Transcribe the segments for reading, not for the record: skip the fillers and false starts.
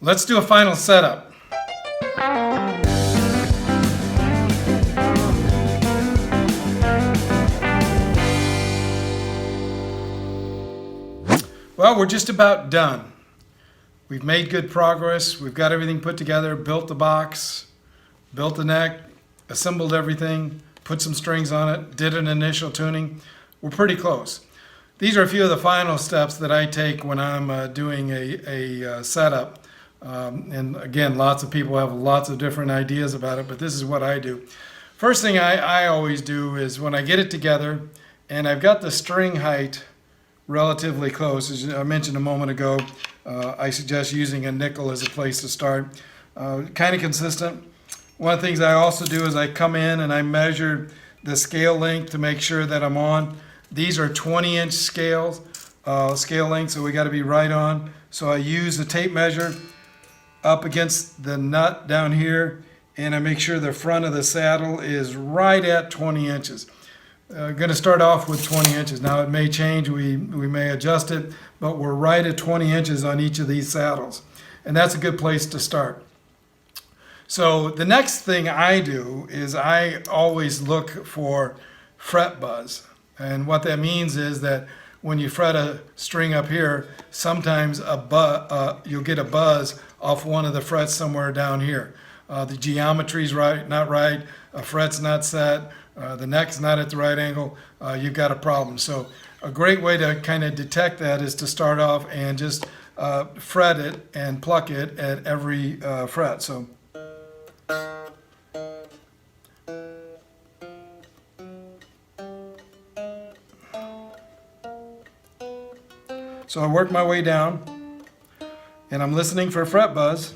Let's do a final setup. Well, we're just about done. We've made good progress. We've got everything put together, built the box, built the neck, assembled everything, put some strings on it, did an initial tuning. We're pretty close. These are a few of the final steps that I take when I'm doing a setup. And again, lots of people have lots of different ideas about it, but this is what I do. First thing I always do is when I get it together and I've got the string height relatively close, as I mentioned a moment ago, I suggest using a nickel as a place to start. Kind of consistent. One of the things I also do is I come in and I measure the scale length to make sure that I'm on. These are 20-inch scale length, so we got to be right on. So I use the tape measure up against the nut down here, and I make sure the front of the saddle is right at 20 inches. Going to start off with 20 inches. Now it may change, we may adjust it, but we're right at 20 inches on each of these saddles. And that's a good place to start. So the next thing I do is I always look for fret buzz. And what that means is that when you fret a string up here, sometimes you'll get a buzz off one of the frets somewhere down here. The geometry's not right, a fret's not set, the neck's not at the right angle, you've got a problem. So a great way to kind of detect that is to start off and just fret it and pluck it at every fret. So I work my way down and I'm listening for fret buzz,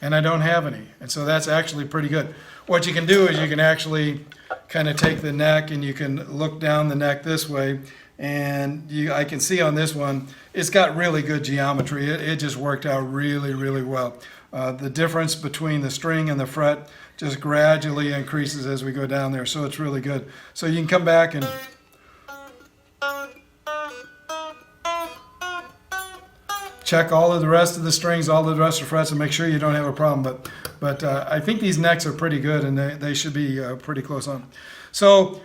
and I don't have any, and so that's actually pretty good. What you can do is you can actually kind of take the neck and you can look down the neck this way, and I can see on this one it's got really good geometry. It just worked out really, really well. The difference between the string and the fret just gradually increases as we go down there, so it's really good. So you can come back and check all of the rest of the strings, all of the rest of the frets, and make sure you don't have a problem. But I think these necks are pretty good, and they should be pretty close on. So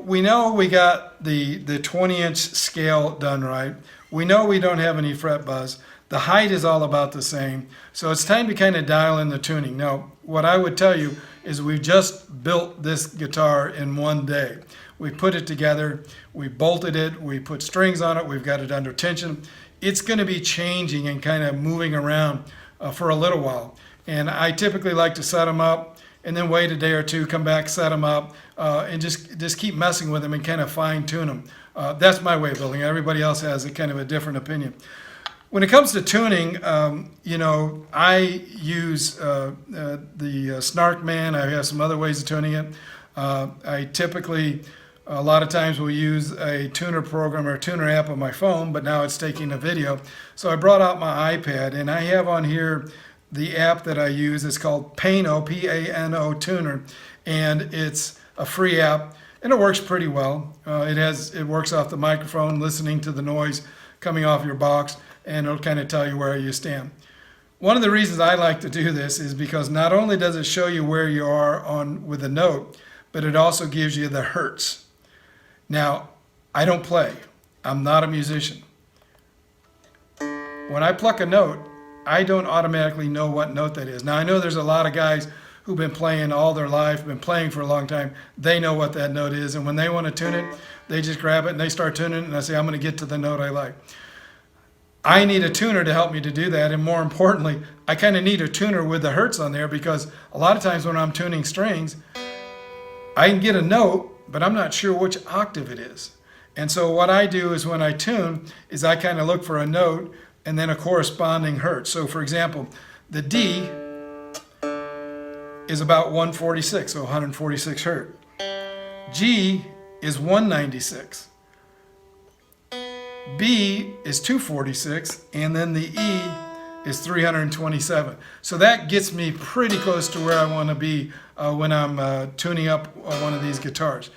we know we got the 20-inch scale done right. We know we don't have any fret buzz. The height is all about the same. So it's time to kind of dial in the tuning. Now, what I would tell you is we just built this guitar in one day. We put it together, we bolted it, we put strings on it, we've got it under tension. It's going to be changing and kind of moving around for a little while. And I typically like to set them up and then wait a day or two, come back, set them up, and just keep messing with them and kind of fine tune them. That's my way of building. Everybody else has a kind of a different opinion. When it comes to tuning, I use the Snark Man. I have some other ways of tuning it. I typically a lot of times we'll use a tuner program or a tuner app on my phone, but now it's taking a video. So I brought out my iPad, and I have on here the app that I use. It's called Pano, P-A-N-O Tuner, and it's a free app, and it works pretty well. It works off the microphone, listening to the noise coming off your box, and it'll kind of tell you where you stand. One of the reasons I like to do this is because not only does it show you where you are on with a note, but it also gives you the hertz. Now, I don't play. I'm not a musician. When I pluck a note, I don't automatically know what note that is. Now, I know there's a lot of guys who've been playing all their life, been playing for a long time. They know what that note is, and when they want to tune it, they just grab it and they start tuning it, and I say, I'm going to get to the note I like. I need a tuner to help me to do that, and more importantly, I kind of need a tuner with the hertz on there, because a lot of times when I'm tuning strings, I can get a note, but I'm not sure which octave it is. And so what I do is when I tune is I kind of look for a note and then a corresponding hertz. So for example, the D is about 146, so 146 hertz. G is 196. B is 246, and then the E is 327. So that gets me pretty close to where I want to be when I'm tuning up one of these guitars.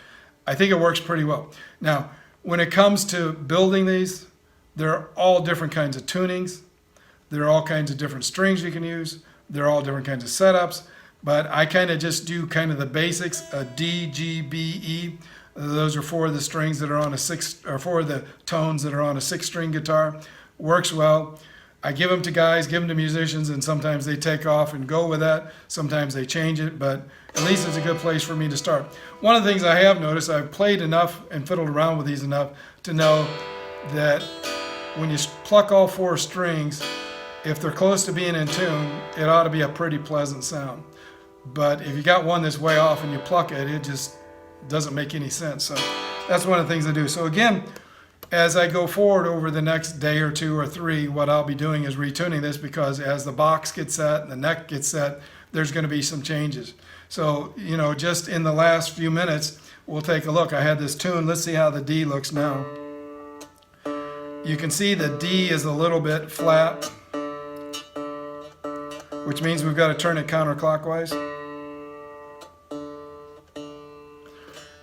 I think it works pretty well. Now, when it comes to building these, There are all different kinds of tunings. There are all kinds of different strings you can use. There are all different kinds of setups. But I kind of just do kind of the basics, a D, G, B, E. Those are four of the strings that are on a four of the tones that are on a 6-string guitar. Works well. I give them to guys, give them to musicians, and sometimes they take off and go with that. Sometimes they change it, but at least it's a good place for me to start. One of the things I have noticed, I've played enough and fiddled around with these enough to know that when you pluck all 4 strings, if they're close to being in tune, it ought to be a pretty pleasant sound. But if you got one that's way off and you pluck it, it just doesn't make any sense. So that's one of the things I do. So again, as I go forward over the next day or 2 or 3, what I'll be doing is retuning this, because as the box gets set and the neck gets set, there's going to be some changes. So, you know, just in the last few minutes, we'll take a look. I had this tune. Let's see how the D looks now. You can see the D is a little bit flat, which means we've got to turn it counterclockwise.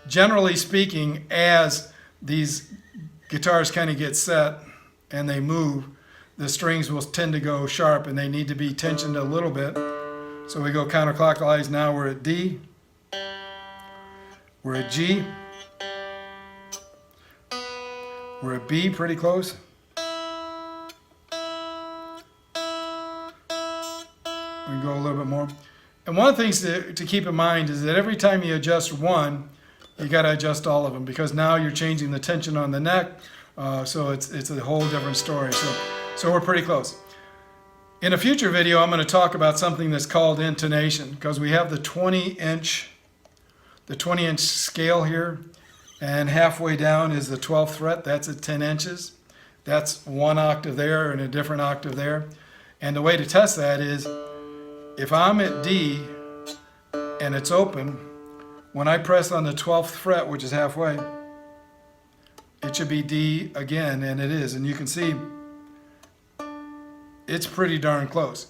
Generally speaking, as these guitars kind of get set and they move, the strings will tend to go sharp and they need to be tensioned a little bit. So we go counterclockwise. Now we're at D, we're at G, we're at B, pretty close. We can go a little bit more. And one of the things to keep in mind is that every time you adjust one, you got to adjust all of them, because now you're changing the tension on the neck. So it's a whole different story. So we're pretty close. In a future video, I'm going to talk about something that's called intonation, because we have the 20-inch scale here, and halfway down is the 12th fret. That's at 10 inches. That's 1 octave there and a different octave there. And the way to test that is, if I'm at D and it's open, when I press on the 12th fret, which is halfway, it should be D again, and it is. And you can see it's pretty darn close.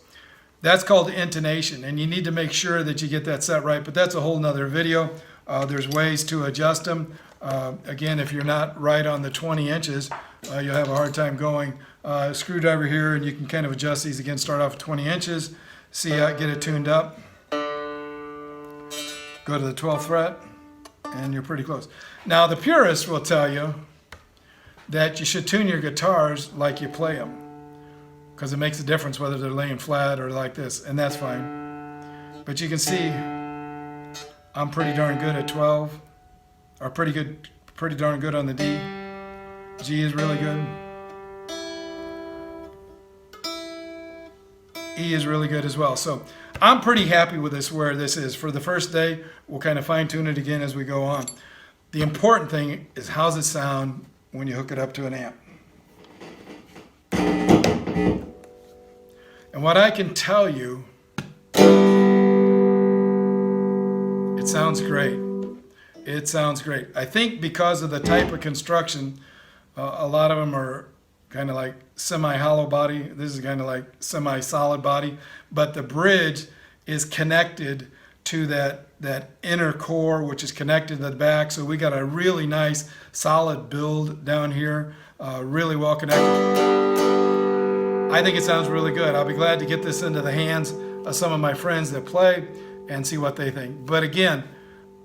That's called intonation, and you need to make sure that you get that set right, but that's a whole nother video. There's ways to adjust them. Again, if you're not right on the 20 inches, you'll have a hard time going. Screwdriver here, and you can kind of adjust these again. Start off at 20 inches, see how get it tuned up. Go to the 12th fret, and you're pretty close. Now, the purists will tell you that you should tune your guitars like you play them, because it makes a difference whether they're laying flat or like this, and that's fine. But you can see I'm pretty darn good at 12, or pretty darn good on the D. G is really good. E is really good as well. So I'm pretty happy with this, where this is. For the first day, we'll kind of fine tune it again as we go on. The important thing is, how's it sound when you hook it up to an amp? And what I can tell you, it sounds great. It sounds great. I think because of the type of construction, a lot of them are kind of like semi-hollow body. This is kind of like semi-solid body, but the bridge is connected to that inner core, which is connected to the back. So we got a really nice solid build down here, really well connected. I think it sounds really good. I'll be glad to get this into the hands of some of my friends that play and see what they think. But again,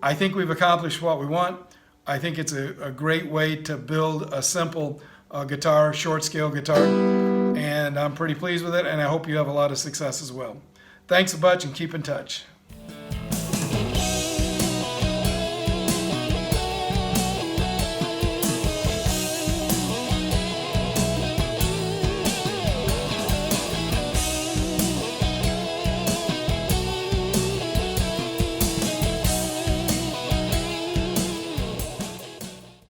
I think we've accomplished what we want. I think it's a great way to build a simple guitar, short scale guitar, and I'm pretty pleased with it, and I hope you have a lot of success as well. Thanks a bunch, and keep in touch.